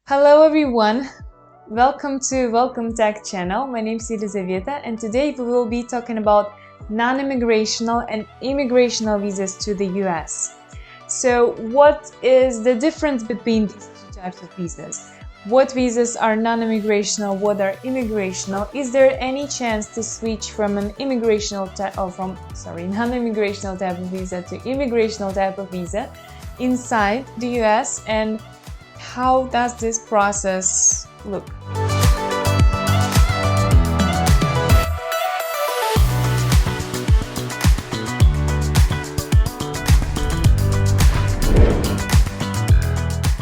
Hello everyone, welcome to WelcomeTech channel. My name is Elizaveta and today we will be talking about non-immigrational and immigrational visas to the US. So what is the difference between these two types of visas? What visas are non-immigrational, what are immigrational? Is there any chance to switch from an non-immigrational type of visa to immigrational type of visa inside the US, and how does this process look?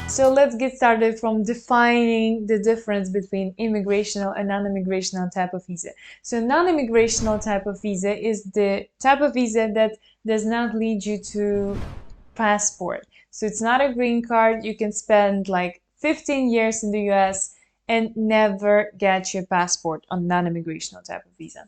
So let's get started from defining the difference between immigrational and non-immigrational type of visa. So non-immigrational type of visa is the type of visa that does not lead you to passport. So it's not a green card. You can spend like 15 years in the US and never get your passport on non-immigrational type of visa.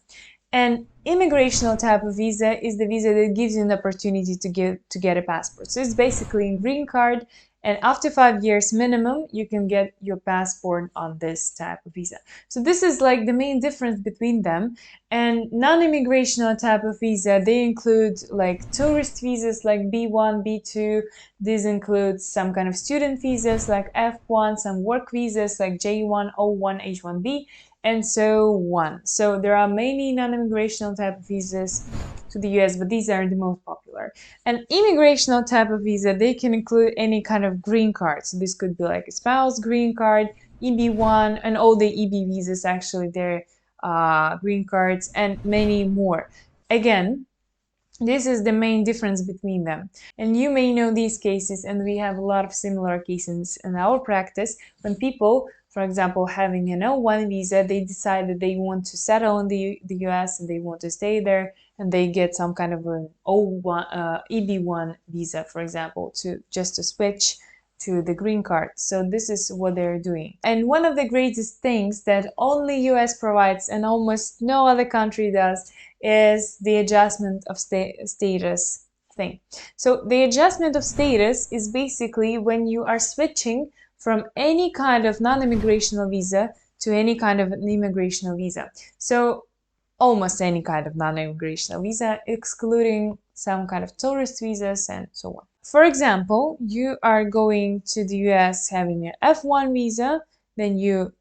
And immigrational type of visa is the visa that gives you an opportunity to get a passport. So it's basically a green card, and after 5 years minimum, you can get your passport on this type of visa. So this is like the main difference between them. And non-immigrational type of visa, they include like tourist visas like B1, B2. These include some kind of student visas like F1, some work visas like J1, O1, H1B, and so on. So there are many non-immigrational type of visas to the US, but these are the most popular. And immigrational type of visa, they can include any kind of green card. So this could be like a spouse green card, EB1, and all the EB visas actually, they're green cards, and many more. Again, this is the main difference between them. And you may know these cases, and we have a lot of similar cases in our practice when people, for example, having an O1 visa, they decide that they want to settle in the US and they want to stay there, and they get some kind of an O1, EB1 visa, for example, to switch to the green card. So this is what they're doing. And one of the greatest things that only US provides and almost no other country does is the adjustment of status thing. So the adjustment of status is basically when you are switching from any kind of non-immigrational visa to any kind of an immigrational visa. So almost any kind of non-immigrational visa, excluding some kind of tourist visas and so on. For example, you are going to the US having an F1 visa, then you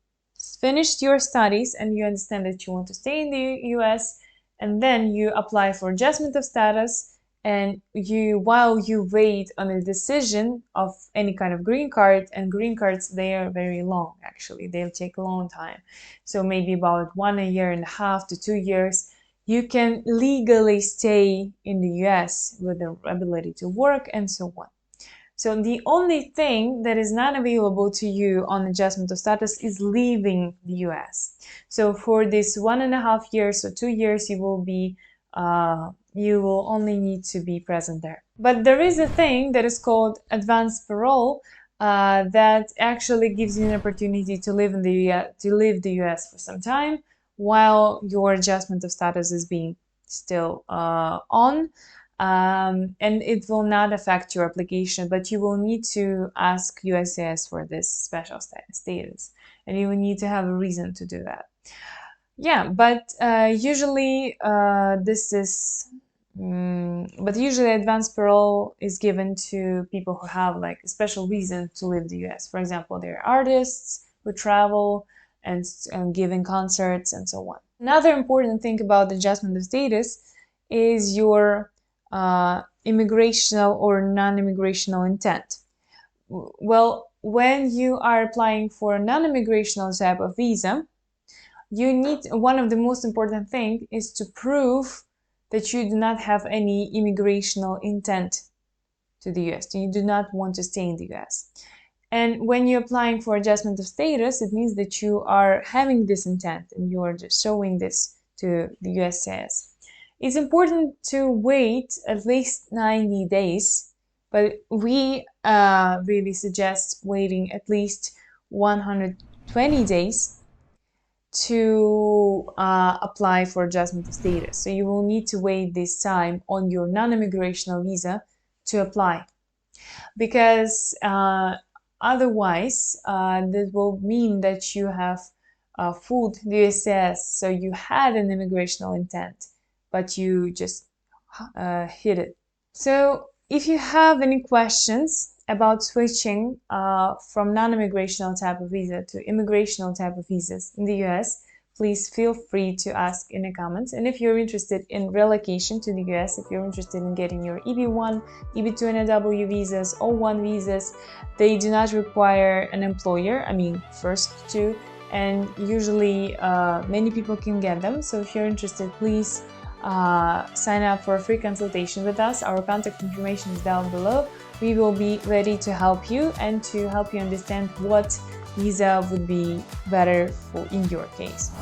finished your studies and you understand that you want to stay in the US, and then you apply for adjustment of status, and while you wait on a decision of any kind of green card, and green cards, they are very long actually, they'll take a long time, so maybe about 1.5 years to 2 years, you can legally stay in the US with the ability to work and so on. So the only thing that is not available to you on adjustment of status is leaving the US. So for this 1.5 years or 2 years, you will only need to be present there. But there is a thing that is called advanced parole that actually gives you an opportunity to live in the US for some time while your adjustment of status is being still on. And it will not affect your application, but you will need to ask USCIS for this special status, and you will need to have a reason to do that. Yeah, but usually usually advanced parole is given to people who have like a special reason to leave the US. For example, they're artists who travel and giving concerts and so on. Another important thing about adjustment of status is your immigrational or non-immigrational intent. Well, when you are applying for a non-immigrational type of visa, one of the most important things is to prove that you do not have any immigrational intent to the US. You do not want to stay in the US. And when you're applying for adjustment of status, it means that you are having this intent and you are just showing this to the USCIS. It's important to wait at least 90 days, but we really suggest waiting at least 120 days to apply for adjustment of status. So you will need to wait this time on your non-immigrational visa to apply, because Otherwise, this will mean that you have fooled the USCIS, so you had an immigrational intent, but you just hid it. So if you have any questions about switching from non-immigrational type of visa to immigrational type of visas in the US, please feel free to ask in the comments. And if you're interested in relocation to the US, if you're interested in getting your EB1, EB2 NW visas, O1 visas, they do not require an employer, I mean first two, and usually many people can get them. So if you're interested, please sign up for a free consultation with us. Our contact information is down below. We will be ready to help you and to help you understand what visa would be better for in your case.